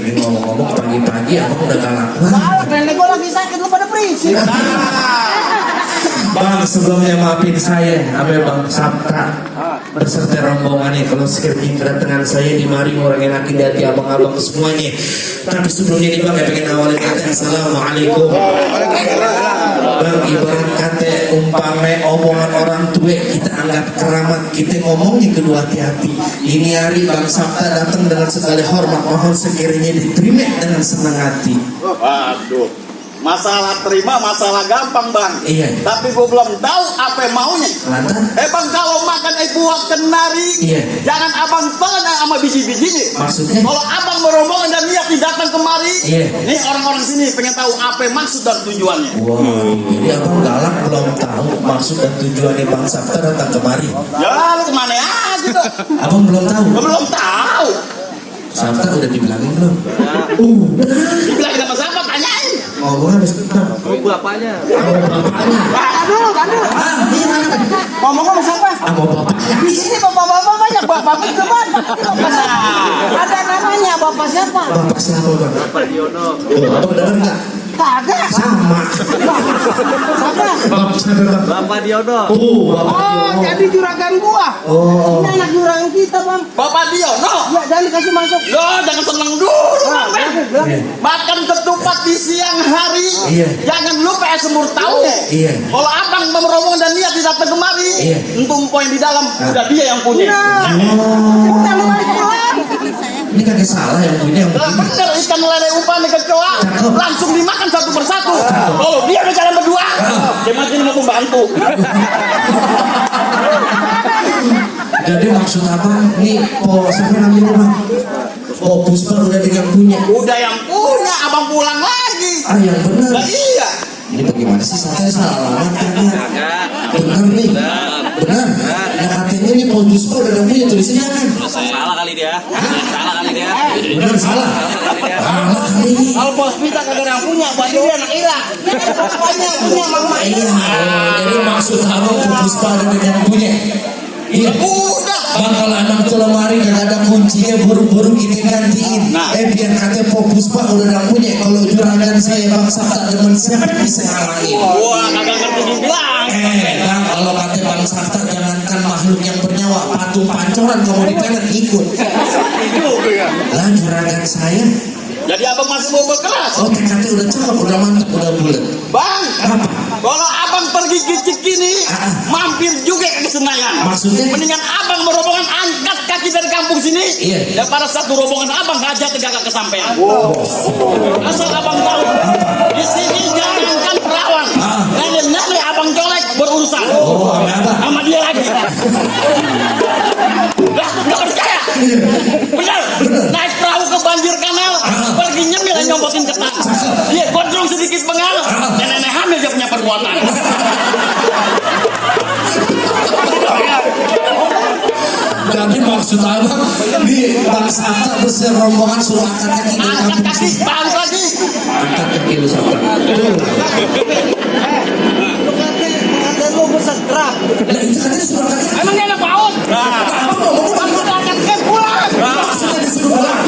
Ini ngomong-ngomong pagi-pagi abang udah galak banget. Nenek gua lagi sakit lu pada berisik. Bang, sebelumnya maafin saya, Ame Bang Sabta beserta rombongannya kalau sekiranya kedatangan saya di mari orang enakin di hati abang-abang semuanya. Tapi sebelumnya nih Bang, pengen awalin kata Assalamualaikum. Bang, ibarat kata umpame omongan orang tua kita anggap keramat, kita ngomongnya kedua hati-hati. Ini hari Bang Sabta datang dengan segala hormat, mohon sekiranya diterima dengan senang hati. Waduh, masalah terima masalah gampang bang. Iya. Tapi gue belum tahu apa yang maunya. Lantas? Bang kalau makan buah kenari, Iya. jangan abang telan sama biji-bijinya. Maksudnya? Kalau abang berombongan dan niat datang kemari, Iya. nih orang-orang sini pengen tahu apa yang maksud dan tujuannya. Wow, jadi abang galak belum tahu maksud dan tujuannya Bang Sabta datang kemari. Ya lu kemana aja tuh? Abang belum tahu. Belum tahu. Sabta udah dibilangin belum? Dibilangin sama siapa? Tanyain. Ngomong habis bentar. Bapaknya. Bapaknya. Aduh. Iya mana tadi? Ngomong siapa? Sama bapaknya. Di sini bapak-bapak banyak, bapak itu depan. Ada namanya bapak siapa? Bapak siapa Bang? Bapak Diono. Oh, abang dengar nggak? Kagak. Sama. Siapa? Bapak siapa? Bapak Diono. Oh, Bapak. Oh, jadi juragan gua. Oh. Ini anak juragan kita, Bang. Bapak Diono. Ya, jangan dikasih masuk. Yo, jangan seneng dulu, Bang. Iya. Makan ketupat di siang hari. Iya. Jangan lupa semur tahunya. Iya. Kalau abang merombongan dan niat datang kemari, Iya. entum poin di dalam udah dia yang punya. Udah lu balik pulang. Ini kagak salah yang punya yang Lah begini. bener ikan lele umpan nih kecoa langsung dimakan satu persatu. Kalau dia udah jalan berdua, dia makin mau pembantu. Jadi maksud abang nih, siapa namanya Bang? Puspa udah dengan punya. Udah yang punya, abang pulang lagi. Ah yang benar. Lah iya. Ini bagaimana sih saya salah alamat kan? Benar nih. Benar. Yang katanya ini Puspa udah dengan punya tulisannya kan? Salah kali dia. Salah kali dia. Benar salah. Salah kali ini. Kalau bos kita kagak ada yang punya, buat dia anak Ira. Bapaknya punya mama. Iya. Jadi maksud abang Puspa udah dengan punya. Iya. Udah. Bang kalau abang ke lemari gak ada kuncinya buru-buru kita gantiin. Biar katanya Puspa udah ada punya. Kalau juragan saya Bang Sabta demen siapa bisa ngalahin? Wah, kagak ngerti dibilang. Bang kalau kata Bang Sabta jangankan makhluk yang bernyawa, patung pancoran kamu di kanan ikut. Lah juragan saya. Jadi abang masih mau berkeras. Oh tekadnya udah cakep, udah mantap, udah bulat. Bang, Apa? kalau abang pergi ke Cikini, mampir juga ke Senayan. Maksudnya? Mendingan abang berombongan angkat kaki dari kampung sini. Iya. Daripada satu rombongan abang hajat gak kesampean. Asal abang tahu, di sini jangankan perawan, nenek-nenek abang colek berurusan. Oh sama apa? Sama dia lagi. Lah, nggak percaya? Benar. Naik perahu ke banjir kanal, pergi nyemil nyompotin ketan. Dia gondrong sedikit bengal, nenek hamil dia punya perbuatan. Jadi maksud abang di Bang Sabta bersih rombongan suruh angkat kaki dari Angkat kampung kaki, sini. balik lagi. Angkat kaki lu Sabta. Lu kata lu bersetrap. Lah itu katanya suruh angkat kaki. Emang dia anak paut? Abang ngomong Maksud angkat ke pulang. maksudnya disuruh pulang.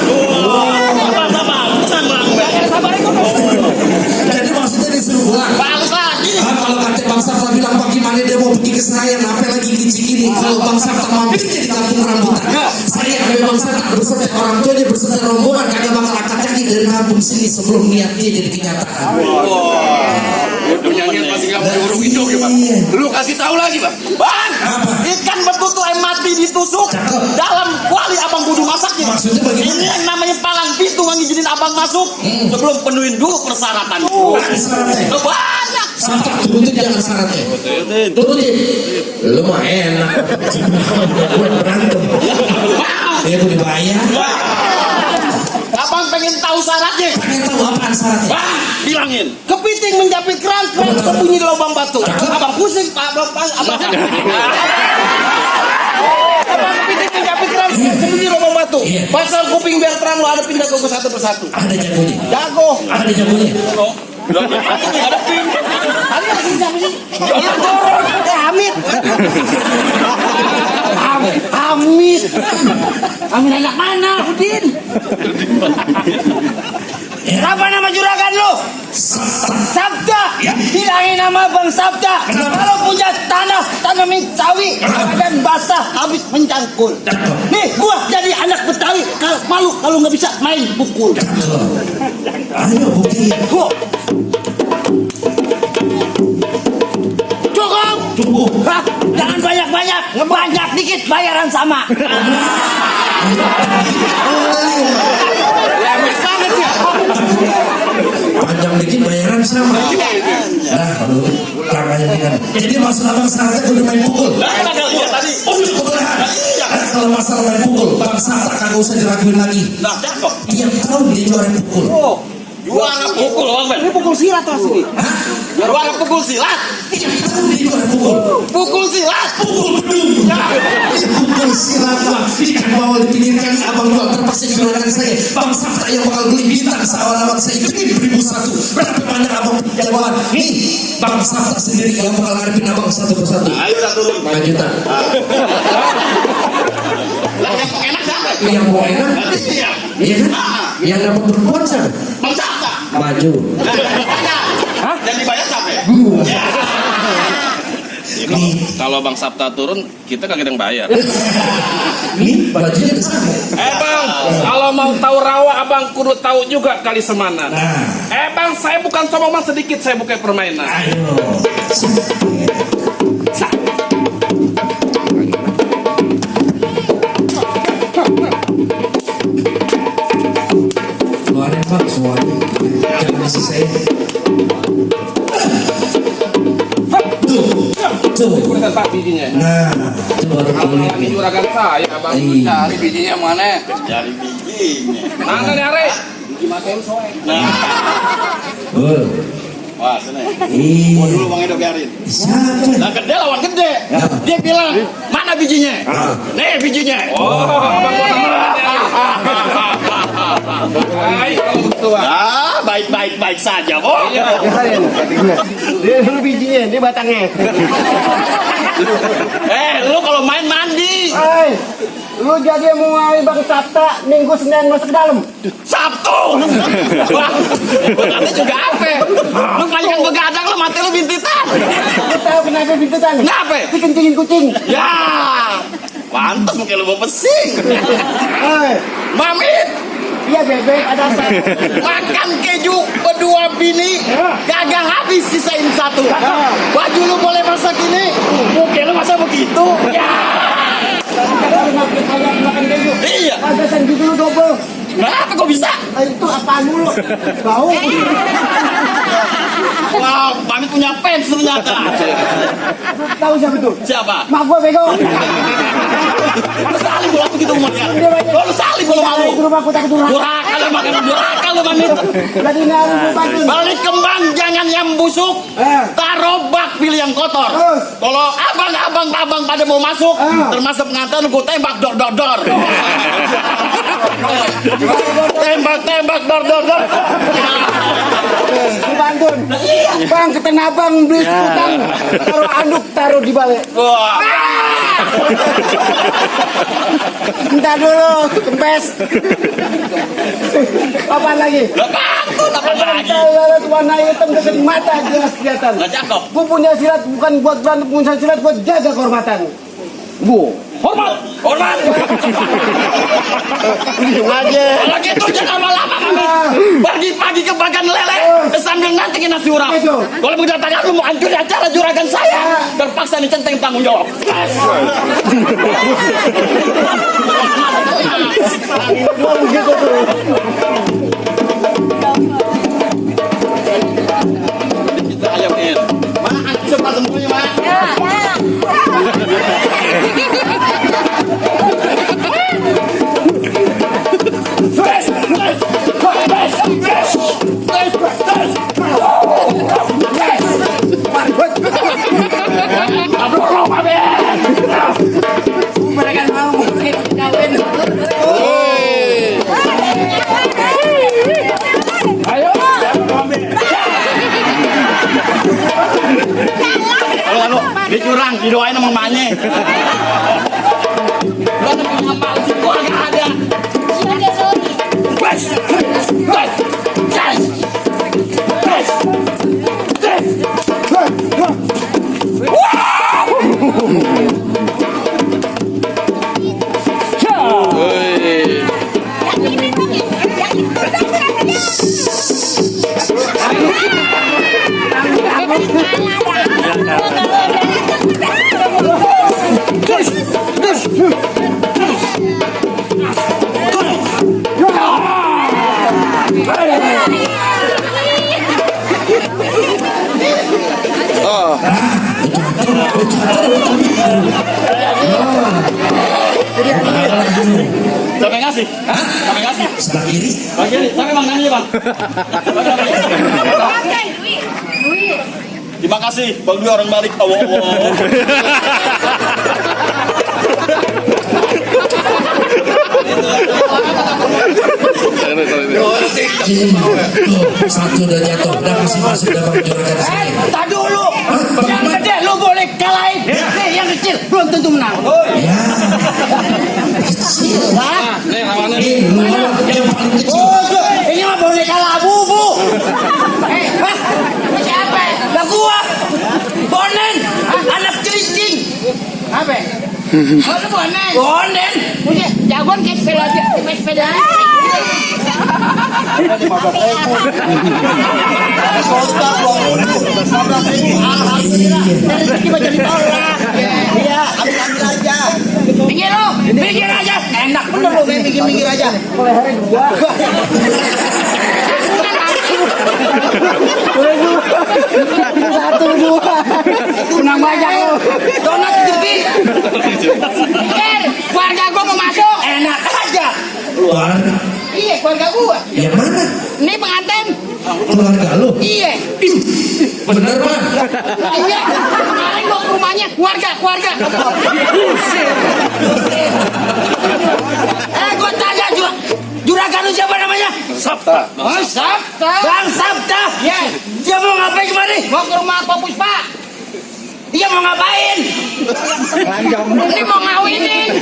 Sabar, tenang bang. Sabar ikut. Jadi maksudnya disuruh pulang. Balik lagi. Kalau kata Bang Sabta bilang bagaimana dia mau pergi ke Senayan, apa lagi ke Cikini? Kalau Bang Sabta mampirnya di kampung rambutan, saya ambil Bang Sabta berserta orang tuanya berserta rombongan kagak bakal angkat kaki dari kampung sini sebelum niatnya jadi kenyataan. Dunia masih nggak mau urung Indo ya bang. Lu kasih tahu lagi bang. Bang, Apa? ikan betutu yang mati ditusuk Cakep. dalam kuali abang kudu masaknya. Maksudnya bagaimana? Ini yang namanya palang pintu yang ngizinin abang masuk sebelum penuhin dulu persyaratan. Ada syaratnya. Banyak. Sabta turutin jangan syaratnya. Turutin. Lu mah enak. Gue berantem. Ya gue dibayar. Abang pengen tahu syaratnya. Pengen tahu apaan syaratnya? Bang, bilangin. Kepiting menjapit keran sembunyi di lubang batu. Abang pusing, abang kepiting menjapit keran sembunyi di lubang batu. Iya. Pasal kuping biar terang lu hadapin jago satu persatu. Ada jagonya. Jago. Ada jagonya. Ada pin. Tadi lagi siapa sih? Hamid. Hamid. Hamid anak mana, Udin? Sabda. Ya. Hilangin nama Bang Sabda. Kenapa? Kalau punya tanah tanamin sawi dan basah habis mencangkul. Cakep. Nih gua jadi anak Betawi. Kalau malu kalau nggak bisa main pukul. Ayo buktiin. Gua. Cukup. Cukup. Hah, jangan banyak-banyak, banyak dikit bayaran sama. Lemes banget ya. Panjang dikit bayaran sama. Nah, kalau tangannya dengan. Jadi maksud abang Sabta udah main pukul. Iya tadi. Oh, kebenaran. Nah, kalau masalah main pukul, Bang Sabta kagak usah diraguin lagi. Nah, cakep. Tiap tahun dia juara pukul. Juara pukul, Bang Ben. Ini pukul silat tuh sini. Juara pukul silat. Tiap tahun dia juara pukul. Pukul silat. Pukul bedung. Pukul silat lah. Ikan bawal di pinggir kali abang jual terpaksa jualan saya. Bang Sabta yang bakal beli bintang seawal-awal saya itu 1.001. Berapa banyak abang jawaban? Nih, Bang Sabta sendiri yang bakal ngarepin abang satu persatu. Ayo udah turun. 5 juta. Lah yang enak siapa? Yang mau enak, Iya. iya kan? Yang dapat perempuan siapa? Bang Sabta. Maju. Hah? Yang dibayar siapa ya? Nih, Kalau Bang Sabta turun, kita kagak ada yang bayar. nih bajunya kesana. Bang, kalau mau tahu rawa, abang kudu tahu juga kali semana. Nah, Bang, saya bukan sombong bang sedikit, saya bukan permainan. ayo. Keluarin bang semuanya. Jangan disisain. Tuh. Bukan Pak bijinya. Nah, itu baru kulit Ini nih. juragan saya, abang Iya. cari bijinya mana? Cari bijinya. Mana nyari? Betul. Wah, sini. Iya. Mau dulu Bang Edo biarin. Siapa? Nah, gede lawan gede. Dia bilang, mana bijinya? Nih bijinya. Oh, abang gua baik kalau begitu bang. Ah, baik saja, Bang. Dia dulu bijinya, dia batangnya. Lu kalau main mandi. Hai, lu jadi mau ngawin Bang Sabta Minggu Senin masuk ke dalam. Sabtu. Wah, nanti juga apa? Lu kebanyakan begadang lu mati lu bintitan. Lu tahu kenapa bintutan? Kenapa? Dikencingin kucing. Ya. Pantas mungkin lu mau pesing. Hai, Mamit, iya bebek ada apa? makan keju berdua bini, kagak habis sisain satu. Baju lu boleh masak ini, mungkin lu masa begitu. Ya. Kalau makin banyak makan keju. Iya. Ada sanju dulu double. Kenapa kok bisa? Itu apaan mulu? Bau. Wow, Mamit punya fans ternyata. Tahu siapa tuh? Siapa? Mak gua bego. Lu salib bola begitu umurnya. Oh, lu salib bola malu. Di rumahku takut durhaka. Durhaka lu makan durhaka lu Mamit. Jadi naruh bantuin. Balik kembang jangan yang busuk. Taruh bak pilih yang kotor. Terus? Kalau abang pada mau masuk, termasuk pengantin gue tembak dor. Tembak dor. Dibantun. Bang, ke Tanah Abang beli sekutang. Taruh anduk, taruh di balik. Wah. Bentar dulu, kempes. Apaan lagi? Lah takut apa lagi? Lalat warna hitam dekat mata jelas kelihatan. Lah cakep. Gue punya silat bukan buat berantem, punya silat buat jaga kehormatan. Hormat. Diam aja. Kalau gitu jangan lama-lama Mamit. Pagi-pagi ke bagan lele sambil nantengin nasi urap. Betul. Kalau begitu tanya lu mau hancurin acara juragan saya, terpaksa nih centeng tanggung jawab. Gitu tuh. Kita ayamin. Mak, cepat semuanya, Mak. Mereka mau kawin. Kalau dia curang, didoain sama emaknya. Lu ada pengamal sih, gua nggak ada. Wes. Siapa yang ngasih? Siapa yang ngasih? Sebelah kiri. Bang Kiri, tapi bang nanya bang. Terima kasih, bang Dwi orang balik. Awo. Satu udah jatuh, udah masih masuk dalam juragan saya. Tak dulu. Yang gede lu boleh kalahin. Nih yang kecil belum tentu menang. Ya, kecil. Hah? Nih lawannya. Lu yang paling kecil. Oh, ini mah boleh kalah bubu. Hah? Siapa? Lah gua. Bonen, anak kerincing. Apa? Oh, lu bonen. Bonen. Punya jagoan kayak sepeda. Tiba jadi tolak. Iya, ambil aja. Minggir aja. Enak bener lo main minggir aja. Satu dua. Menang banyak lo. Donat gede. Keluarga gua mau masuk. Enak aja. Keluarga. Iya, keluarga gua. Yang mana? Ini pengantin. Keluarga lu. Iya. Bener Bang. Iya. Kemarin gua ke rumahnya keluarga. Gua tanya juragan lu siapa namanya? Sabta. Oh, Sabta. Bang Sabta. Iya. Dia mau ngapain kemari? Mau ke rumah Pak Puspa. Dia mau ngapain? Ini mau ngawinin.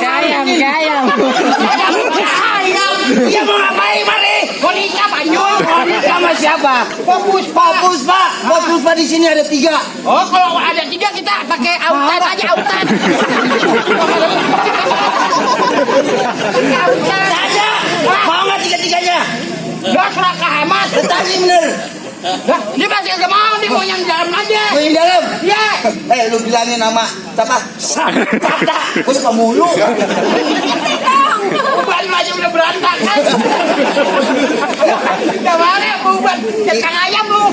Gayam. Dia mau ngapain mari? Mau nikah Panjung. Mau nikah sama siapa? Pak Puspa di sini ada 3. Oh, kalau ada 3 kita pakai autan aja autan. Saja. Mau nggak 3-3-nya? Gak seraka hemat. Tadi bener. Dia masih gak mau, dia mau yang dalam aja. Mau yang dalam? Iya. Lu bilangin nama siapa? Sabta. Gue suka mulu. Balik aja udah berantakan. Gak mana ya, buat kang ayam lu.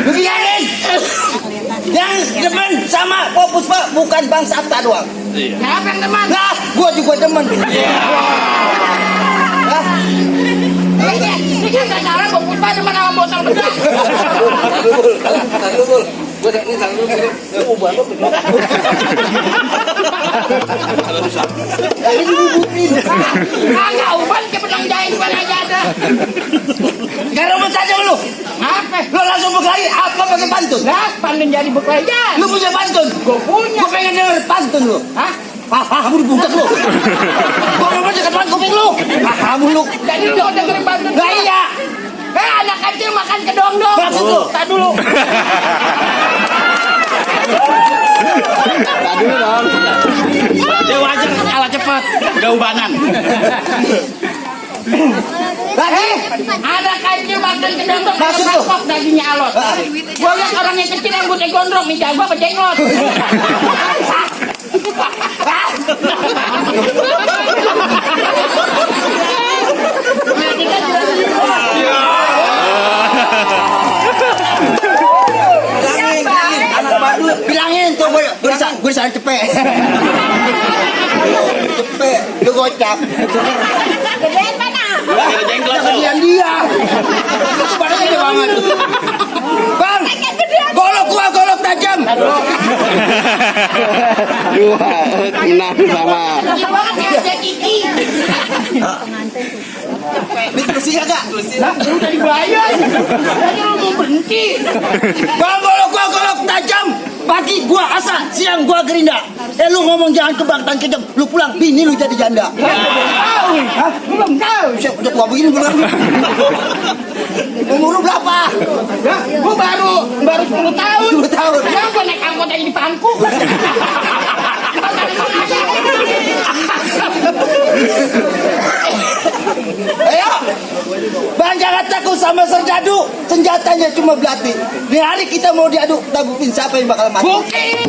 Lu biarin. Yang demen sama Popus Pak bukan Bang Sabta doang. Siapa yang demen? Nah, gue juga demen. Ini kan gak salah Popus Pak demen sama botol bedak. Kagak uban ke pedang jahit bukan aja ada. Gak rumput saja lu. Apa? Lu langsung berkelahi apa pakai pantun? Lah, pantun jadi berkelahi ya. Lu punya pantun? Gua punya. Gua pengen denger pantun lu. Hah? Kamu dibungkak lu. Gua ngomong dekat banget kuping lu. Kamu lu. Jadi lu dengerin pantun. Lah iya. Anak kecil makan kedong dong. Maksud lu? Tak dulu. Dia wajar kalah cepat. Udah ubanan. Lagi ada kecil makan kedong dong. Maksud lu? Dagingnya alot. Gua lihat orang yang kecil rambutnya gondrong. Nih jago apa jenglot? Bilangin tuh gue bisa cepet. Lu gocap. Gedean mana? Ada jenggot tuh. Kasihan dia. Itu badannya gede banget. Bang, golok tajam. Dua menang sama. Kecil banget ya, ada gigi. Ini terusin kagak? Nah, udah dibayar. Tadi lu mau berhenti. Bang, golok tajam. Pagi gua asa, siang gua gerinda. Lu ngomong jangan kebangtan kejam. Lu pulang, bini lu jadi janda. Belum tahu. Siapa udah tua begini belum? Umur lu berapa? Gua baru 10 tahun. 10 tahun. Ya gua naik angkot aja di pangku. Ayo, Bang jangan takut sama serdadu. Senjatanya cuma belati. Di hari kita mau diadu, kita buktiin siapa yang bakal mati. Buktiin.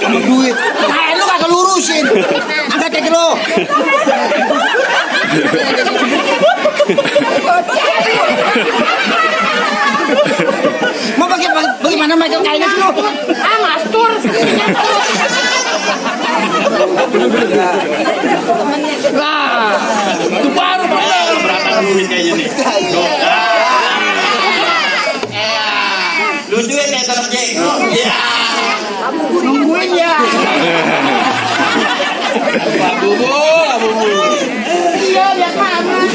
Duit. Kayak lu kagak lurusin. Angkat kaki lu. Mau bagaimana macam kainnya sih lu? Ah, mastur. Lah, itu baru benar. Berapa duit kayaknya nih? Lucuin ya tetap Jeng. Iya. Nungguin ya. Iya, lihat mama.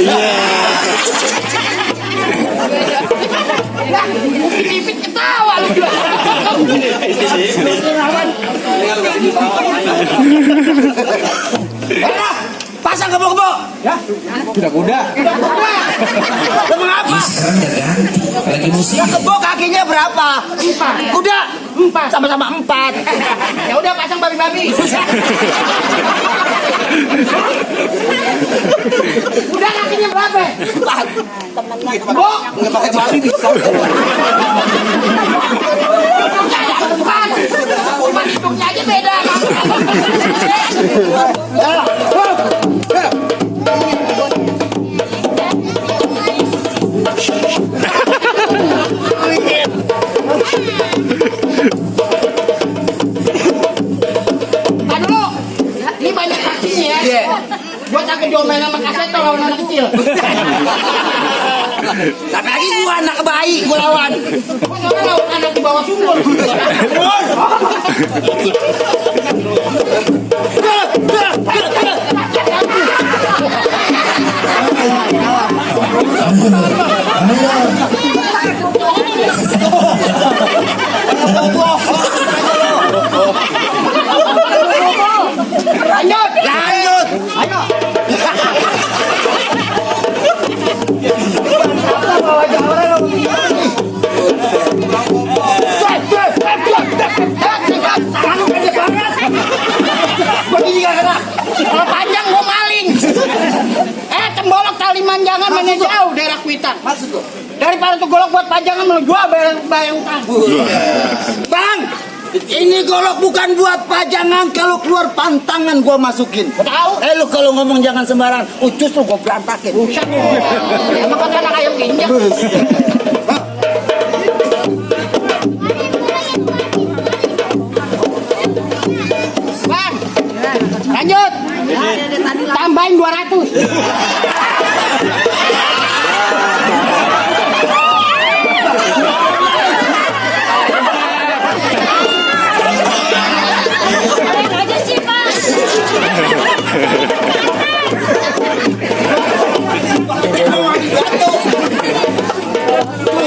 Lah, pipit ketawa lu. Pasang kebo-kebo. Ya. Kuda-kuda. Emang apa? Sekarang udah ganti, lagi musik. Kebo kakinya berapa? 4. Kuda 4. Sama-sama 4. Ya udah pasang babi-babi. Udah kakinya berapa? 4. Kebo. Enggak pakai babi bisa. Bukan. Cuma hidungnya aja beda. Aduh, ini banyak kakinya ya. Iya. Buat aku diomelin sama kaset tuh lawan anak kecil. Tapi lagi gua anak bayi gua lawan. Gua soalnya lawan anak di bawah sumur. Lanjut. Lanjut. Ayo. Tangan pendek banget. Begini gak kena. Kalau panjang gua maling. Cembolok tali manjangan mana jauh daerah Kuitang. Maksud lu? Daripada tuh golok buat pajangan mau jual bayang utang. Bang, ini golok bukan buat pajangan, kalau keluar pantangan gua masukin. Tahu? Lu kalau ngomong jangan sembarangan, ucus lu gua berantakin. Buset. Emang kata anak ayam ginjal. Bang, lanjut. Tambahin 200. Aja sih, Pak.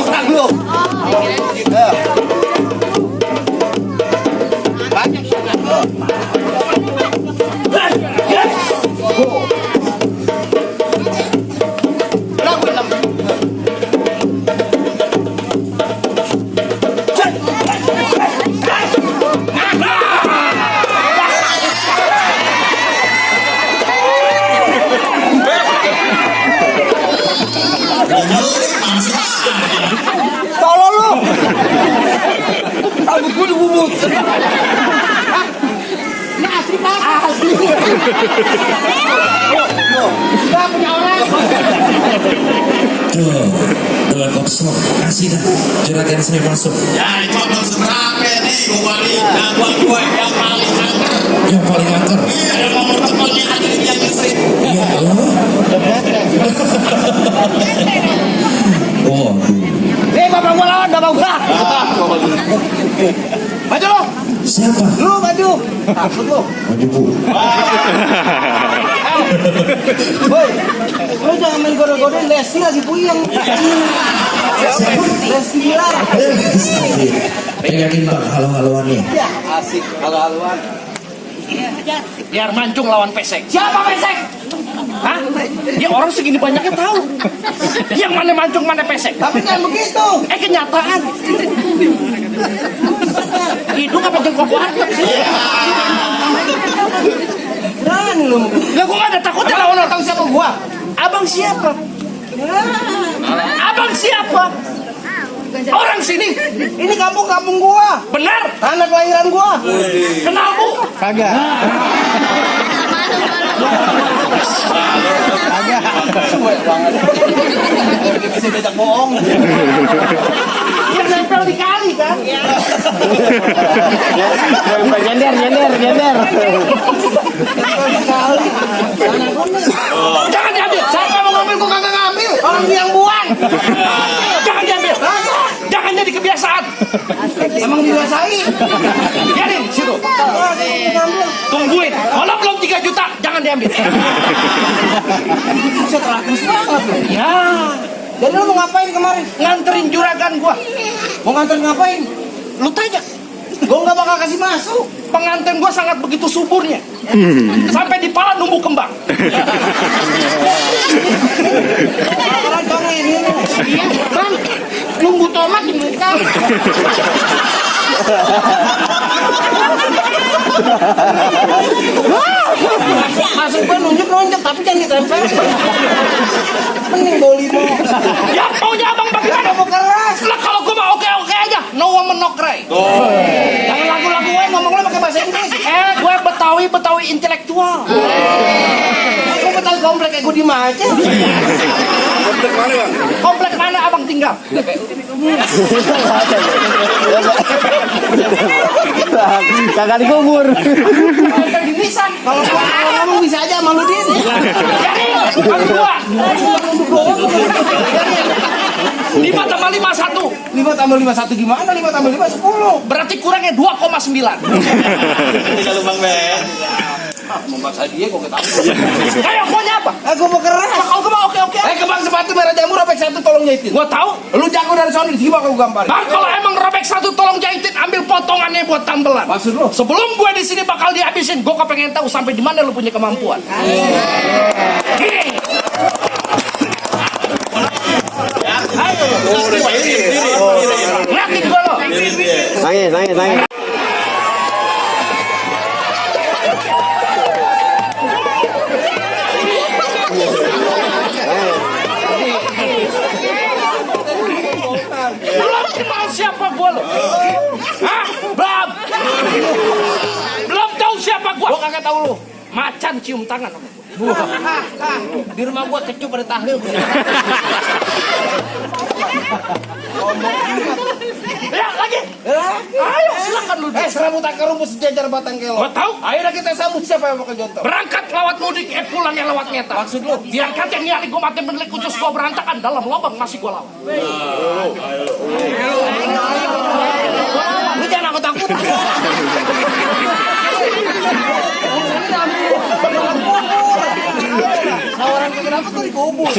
Kurang lu. Banyak sangat. Tolol lu. Rambut gua dibubut. Ini asli, Pak. Asli. Gak punya orang. Tuh, dua kosong. Kasih dah, juragan saya masuk. Ya, itu belum seberapa nih, gue balik. Nah, gue yang paling angker. Yang paling angker. Ada nomor temannya ada yang ngesit. Iya, oh. Bapak gua lawan, bapak gua. Maju lu. Siapa? Lu maju. Takut lu. Maju bu. Woi, lu jangan main goda-godain, Lesti lagi puyeng. Lesti Bilar. Pegangin bang, halo-haloan nih. Ya, asik halo-haloan. Biar mancung lawan pesek. Siapa pesek? Hah? Ya orang segini banyaknya tahu. Yang mana mancung mana pesek. Tapi kan begitu. Kenyataan. Hidung apa jengkok warteg sih? Berani lu. Lah gua gak ada takutnya lawan orang siapa gua. Abang siapa? Abang siapa? Orang sini. Ini kampung gua. Benar. Tanah kelahiran gua. Kenal bu? Kagak. Suwe banget. Bisa diajak bohong. Yang nempel di kali kan? Nyender. Jangan diambil. Siapa mau ngambil gua kagak ngambil. Orang dia yang buang. Jangan diambil. Jangan jadi kebiasaan. Emang dirasain. Biarin situ. Tungguin. Kalau belum 3 juta, jangan diambil. Bisa terakus banget. Ya, Jadi lu mau ngapain kemarin? nganterin juragan gua. Mau nganter ngapain? Lu tanya. Gua nggak bakal kasih masuk. Pengantin gua sangat begitu suburnya. Sampai di pala numbuh kembang. Orang bang ini. Iya, bang. Nunggu tomat di muka. Masuk gua nunjuk tapi jangan ditempel. Mending bawa limo. Ya maunya abang bagaimana? Mau keras. Lah kalau gua mah oke-oke aja. No woman no cry. Jangan lagu-lagu gue ngomong lo pakai bahasa Inggris. Gue Betawi intelektual. Aku Betawi komplek kayak gue di aja. Komplek mana abang tinggal? Kagak dikubur. Komplek di Nisan. Kalau ngomong bisa aja sama lu Din. Jadi, bang gua. 5 tambah 5 1. 5 tambah 5 1 gimana? 5 tambah 5 10. Berarti kurangnya 2,9. Tinggal lubang Ben. Memaksa dia kok ketahui. Ayo maunya apa? Aku mau keras. Kalau gua mah oke-oke. Kebang sepatu merah jamur robek 1 tolong jahitin. Gua tahu. Lu jago dari sono di sini aku gambar. Bang kalau emang robek 1 tolong jahitin, ambil potongannya buat tambelan. Maksud lu? Sebelum gue di sini bakal dihabisin, gue kepengen tahu sampai di mana lu punya kemampuan. Gini. Ayo. Liatin gue lo. Nangis. Belum kenal siapa gue lo. Hah? Belum tahu siapa gue. Gua kagak tahu lu. Macan cium tangan. Di rumah gua kecup pada tahlil. Ya lagi. Ayo silakan lu. Serabut akar rumput sejajar batang kelo. Gue tahu. Ayo kita sambut siapa yang bakal jontor. Berangkat lewat mudik, pulangnya lewat ngeta. Maksud lu? Diangkat yang nyari gue mati menelik ucus gue berantakan dalam lubang masih gue lawan. Lu jangan takut. Orang kenapa tuh dikubur?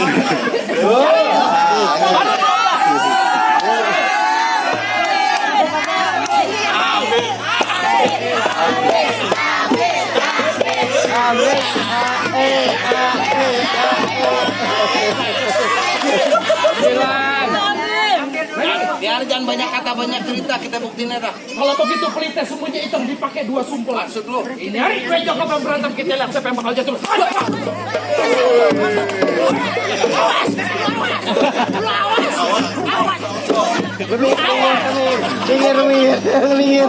Biar jangan banyak kata banyak cerita kita buktiin aja. Kalau begitu pelitnya semuanya hitam dipakai 2 sumpul. Maksud lu? Ini hari gue joko berantem kita lihat siapa yang bakal jatuh. Ayo. Minggir.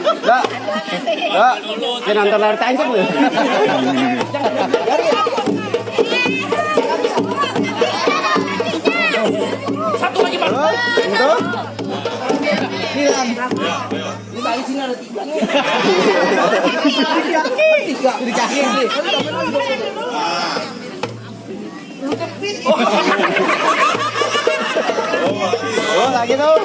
Enggak. Jangan nonton layar tancap lu. Satu lagi bang. Itu? Kita di sini ada 3. Di kaki nih. Oh, lagi tuh.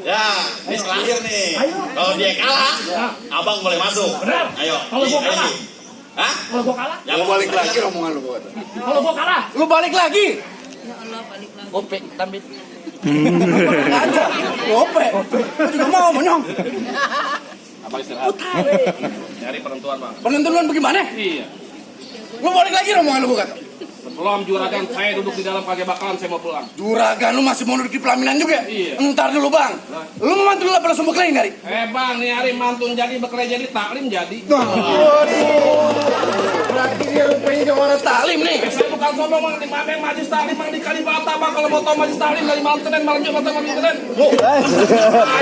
Ya, ini terakhir nih. Kalau dia kalah, abang boleh masuk. Ayo. Kalau gua kalah? Hah? Kalau gua kalah? Ya, balik lagi omongan lu buat. Kalau gua kalah? Lu balik lagi. Gope, tambit. Aja. Gope. Lu juga mau monyong. Apa istirahat? Nyari penentuan, Bang. Penentuan bagaimana? Iya. Lu balik lagi omongan lu kata. Belum juragan, saya duduk di dalam kagak bakalan, saya mau pulang. Juragan lu masih mau duduk di pelaminan juga? Iya. Ntar dulu bang. Lu mau mantu lu apa langsung bekelain hari? Bang, nih hari mantun jadi, bekerja jadi, taklim jadi. Waduh. Berarti dia rupanya orang taklim nih. Saya bukan sombong, Bang. Di Mameng majlis taklim, Bang. Di Kalibata, Bang. Kalau mau tahu majlis taklim dari malam Senin, malam Jumat, malam Senin.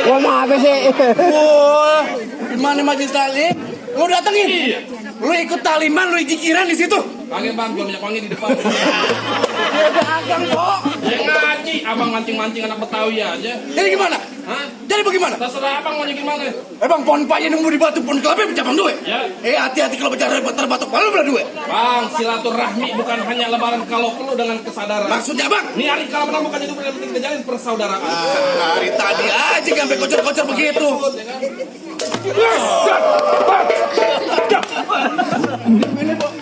Gua mau apa sih? Wah, di mana majelis taklim? Lu datengin? Iya. Lu ikut taliman, lu jikiran di situ? Kagak, Bang. Jual minyak wangi di depan. Dia dagang kok. Ya ngaji. Abang mancing-mancing anak Betawi aja. Jadi gimana? Hah? Jadi bagaimana? Terserah abang mau gimana. Bang, pohon paya nunggu di batu pohon kelapa cabang duit. Ya. Hati-hati kalau bicara terbatuk malu belah duit. Bang, silaturahmi bukan hanya lebaran kalau perlu dengan kesadaran. Maksudnya bang? Ini hari kalau menang bukan itu yang penting terjalin persaudaraan. Hari tadi aja sampai kocor-kocor begitu. Ini kok.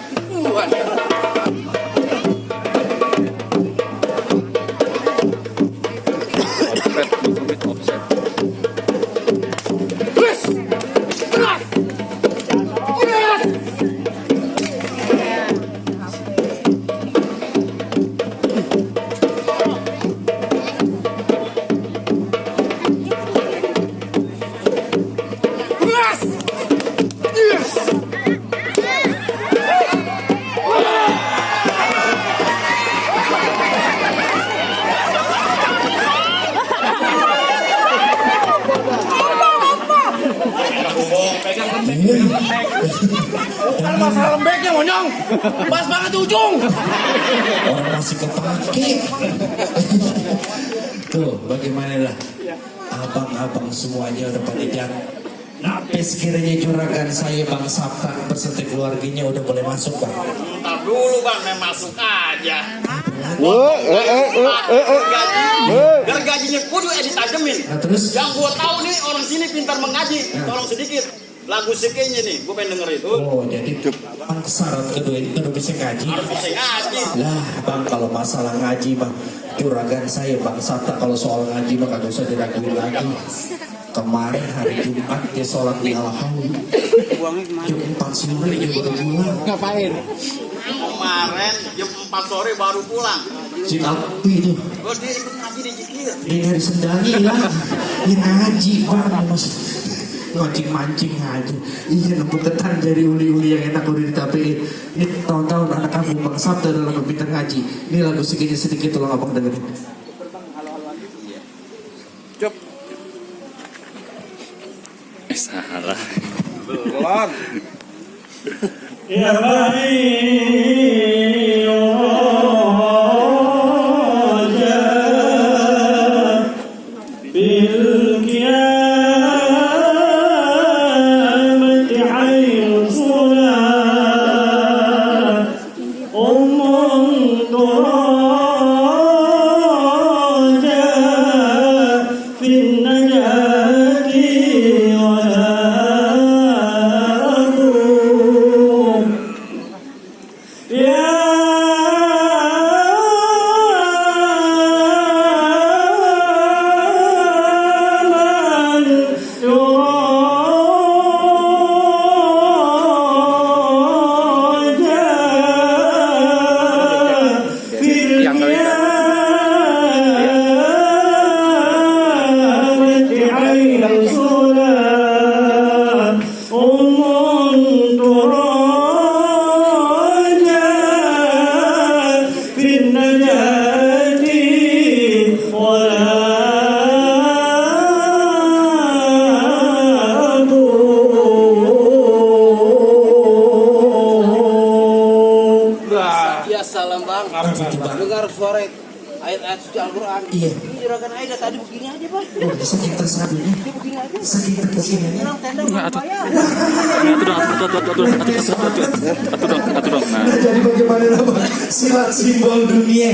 Bukan masalah lembeknya monyong. Pas banget di ujung. Orang masih kepake. Tuh, bagaimana lah? Abang-abang semuanya udah pada jalan. Tapi sekiranya juragan saya Bang Sabta beserta keluarganya udah boleh masuk, Bang. Ntar dulu bang, main masuk aja. Biar gajinya kudu ditajemin. Nah, terus? Yang gua tahu nih orang sini pintar mengaji. Tolong sedikit. Lagu sekenya nih, gua pengen denger itu. Oh, jadi Bang syarat kedua itu udah bisa ngaji. Harus bisa ngaji. Lah, Bang, kalau masalah ngaji, Bang, juragan saya Bang Sabta kalau soal ngaji mah kagak usah diraguin lagi. Kemarin hari Jumat dia sholat di Al-Hawi. Jam 4 sore dia baru pulang. Ngapain? Kemarin jam 4 sore baru pulang. Si Alpi itu. Gua dia ikut ngaji di Jikir. Dia nyari sendalnya lah. Dia ngaji, Bang. Mancing-mancing ngaji. Iya, nemu ketan dari uli-uli yang enak udah ditapein. Ini tahun-tahun anak kamu Bang Sabta dalam pintar ngaji. Ini lagu sedikit tolong abang dengerin. Salah. Belum. Ya Ya salam bang. Apa itu bang? Dengar suara ayat-ayat suci Al-Quran. Iya. Ini juragan Aida tadi begini aja bang. Oh, saking tersadunya, Begini aja. saking terkesinannya. Orang tenda nggak bayar. Nah, jadi bagaimana bang? Silat simbol dunia.